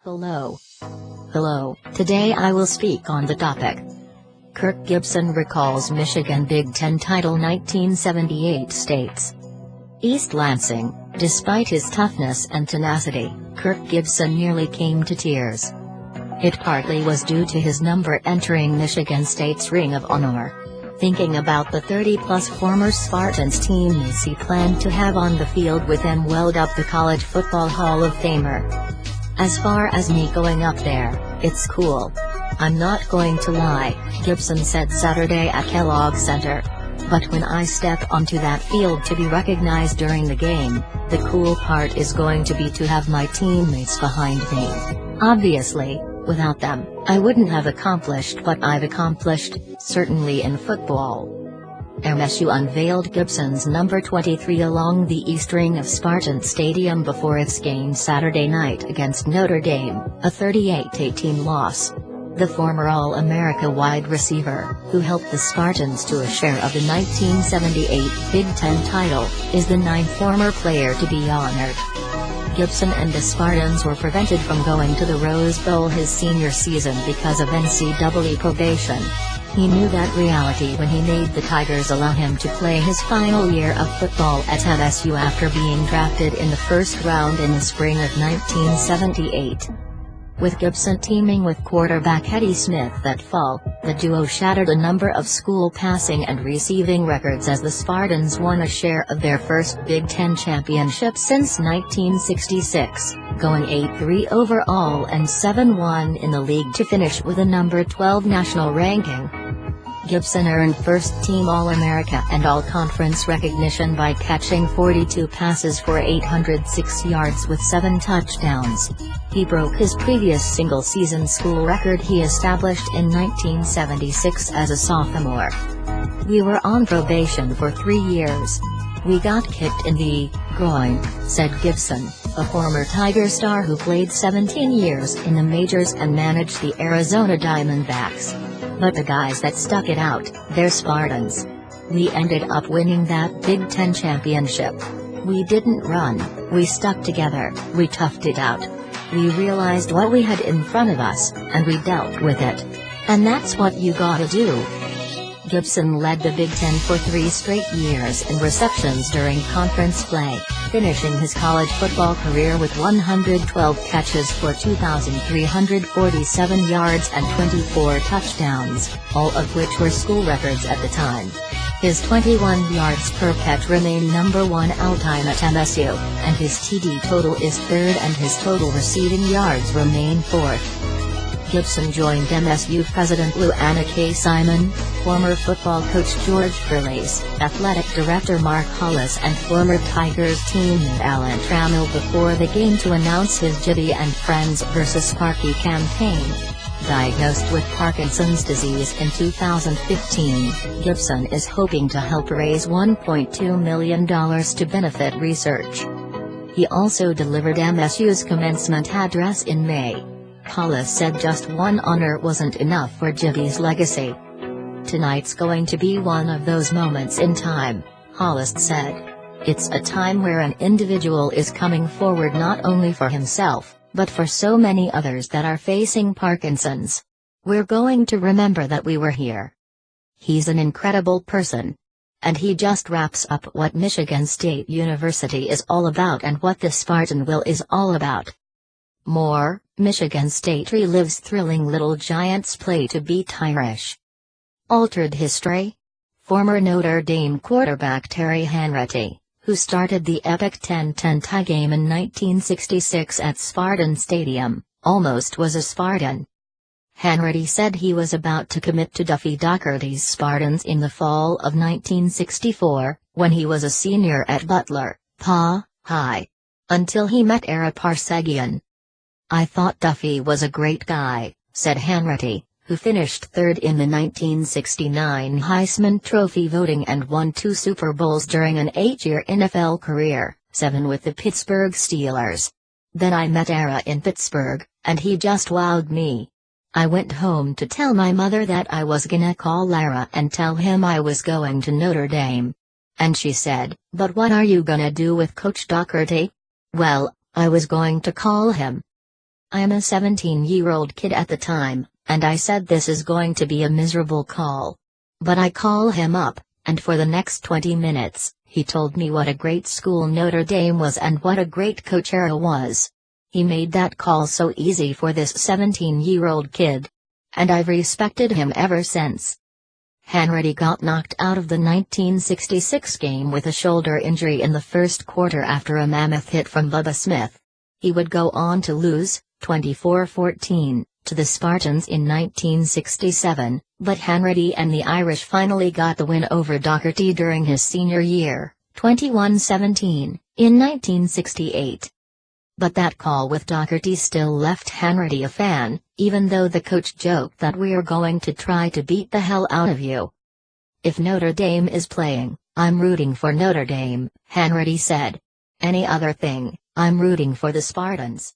Hello. Hello, today I will speak on the topic. Kirk Gibson recalls Michigan Big Ten title 1978 states. East Lansing, despite his toughness and tenacity, Kirk Gibson nearly came to tears. It partly was due to his number entering Michigan State's Ring of Honor. Thinking about the 30-plus former Spartans teammates he planned to have on the field with him welled up the College Football Hall of Famer. As far as me going up there, it's cool. I'm not going to lie, Gibson said Saturday at Kellogg Center. But when I step onto that field to be recognized during the game, the cool part is going to be to have my teammates behind me. Obviously, without them, I wouldn't have accomplished what I've accomplished, certainly in football. MSU unveiled Gibson's number 23 along the east ring of Spartan Stadium before its game Saturday night against Notre Dame, a 38-18 loss. The former All-America wide receiver, who helped the Spartans to a share of the 1978 Big Ten title, is the ninth former player to be honored. Gibson and the Spartans were prevented from going to the Rose Bowl his senior season because of NCAA probation. He knew that reality when he made the Tigers allow him to play his final year of football at MSU after being drafted in the first round in the spring of 1978. With Gibson teaming with quarterback Eddie Smith that fall, the duo shattered a number of school passing and receiving records as the Spartans won a share of their first Big Ten championship since 1966, going 8-3 overall and 7-1 in the league to finish with a number 12 national ranking. Gibson earned first-team All-America and All-Conference recognition by catching 42 passes for 806 yards with 7 touchdowns. He broke his previous single-season school record he established in 1976 as a sophomore. "We were on probation for 3 years. We got kicked in the groin," said Gibson, a former Tiger star who played 17 years in the majors and managed the Arizona Diamondbacks. "But the guys that stuck it out, they're Spartans. We ended up winning that Big Ten championship. We didn't run, we stuck together, we toughed it out. We realized what we had in front of us, and we dealt with it. And that's what you gotta do." Gibson led the Big Ten for 3 straight years in receptions during conference play, finishing his college football career with 112 catches for 2,347 yards and 24 touchdowns, all of which were school records at the time. His 21 yards per catch remain number 1 all-time at MSU, and his TD total is 3rd and his total receiving yards remain 4th. Gibson joined MSU president Lou Anna K. Simon, former football coach George Furley's, athletic director Mark Hollis and former Tigers teammate Alan Trammell before the game to announce his Jibby and Friends vs. Sparky campaign. Diagnosed with Parkinson's disease in 2015, Gibson is hoping to help raise $1.2 million to benefit research. He also delivered MSU's commencement address in May. Hollis said just one honor wasn't enough for Jibby's legacy. "Tonight's going to be one of those moments in time," Hollis said. "It's a time where an individual is coming forward not only for himself, but for so many others that are facing Parkinson's. We're going to remember that we were here." He's an incredible person. And he just wraps up what Michigan State University is all about and what the Spartan will is all about. More, Michigan State relives thrilling Little Giants play to beat Irish. Altered history? Former Notre Dame quarterback Terry Hanratty, who started the epic 10-10 tie game in 1966 at Spartan Stadium, almost was a Spartan. Hanratty said he was about to commit to Duffy Doherty's Spartans in the fall of 1964, when he was a senior at Butler, Pa. High. Until he met Ara Parseghian. "I thought Duffy was a great guy," said Hanratty, who finished 3rd in the 1969 Heisman Trophy voting and won 2 Super Bowls during an 8-year NFL career, 7 with the Pittsburgh Steelers. "Then I met Ara in Pittsburgh, and he just wowed me. I went home to tell my mother that I was gonna call Ara and tell him I was going to Notre Dame. And she said, 'But what are you gonna do with Coach Doherty?' Well, I was going to call him. I'm a 17-year-old kid at the time, and I said this is going to be a miserable call. But I call him up, and for the next 20 minutes, he told me what a great school Notre Dame was and what a great coach Era was. He made that call so easy for this 17-year-old kid. And I've respected him ever since. Hanratty got knocked out of the 1966 game with a shoulder injury in the first quarter after a mammoth hit from Bubba Smith. He would go on to lose, 24-14, to the Spartans in 1967, but Hanratty and the Irish finally got the win over Doherty during his senior year, 21-17, in 1968. But that call with Doherty still left Hanratty a fan, even though the coach joked that we're going to try to beat the hell out of you. If Notre Dame is playing, I'm rooting for Notre Dame, Hanratty said. Any other thing, I'm rooting for the Spartans.